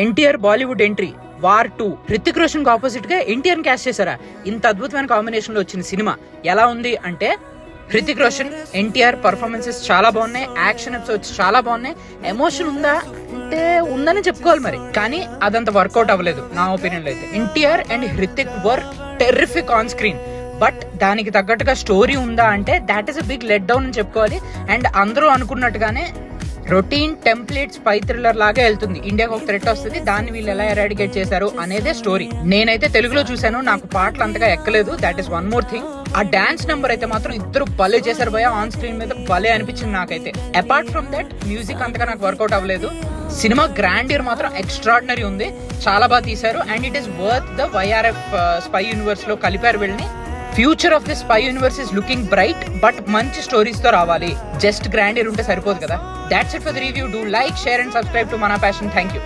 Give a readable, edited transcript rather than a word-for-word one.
NTR Bollywood entry war 2 Hrithik Roshan కి opposite గా NTR caste చేశారా? ఇంత అద్భుతమైన కాంబినేషన్ లో వచ్చిన సినిమా ఎలా ఉంది అంటే, హృతిక్ రోషన్ ఎన్టీఆర్ పర్ఫార్మెన్సెస్ చాలా బాగున్నాయి, యాక్షన్ ఎపిసోడ్స్ చాలా బాగున్నాయి, ఎమోషన్ ఉందా అంటే ఉందని చెప్పుకోవాలి మరి, కానీ అదంత వర్కౌట్ అవ్వలేదు నా ఒపీనియన్ లో అయితే. NTR and Hrithik were terrific on screen, but దానికి తగ్గట్టుగా స్టోరీ ఉందా అంటే that is a big let down అని చెప్పుకోవాలి. అండ్ అందరూ అనుకున్నట్టుగానే రొటీన్ టెంప్లెట్ స్పై థ్రిల్లర్ లాగే వెళ్తుంది. ఇండియాకి ఒక థ్రెట్ వస్తుంది, దాన్ని వీళ్ళు ఎలా ఎరాడికేట్ చేశారు అనేదే స్టోరీ. నేనైతే తెలుగులో చూసాను, నాకు పాటలు అంతగా ఎక్కలేదు, that is one more thing. ఆ డాన్స్ నెంబర్ అయితే మాత్రం ఇద్దరు భలే చేశారు భయ, ఆన్ స్క్రీన్ మీద భలే అనిపించింది నాకైతే. అపార్ట్ ఫ్రమ్ దట్ మ్యూజిక్ అంతగా నాకు వర్కౌట్ అవ్వలేదు. సినిమా గ్రాండియర్ మాత్రం ఎక్స్ట్రాడినరీ ఉంది, చాలా బాగా తీశారు. And it is worth the YRF spy universe లో కలిపారు వీళ్ళని. Future of the spy universe is looking bright, but మంచి స్టోరీస్ తో రావాలి, జస్ట్ గ్రాండియర్ ఉంటే సరిపోదు కదా. That's it for the review. Do like, share and subscribe to మన ప్యాషన్. Thank you.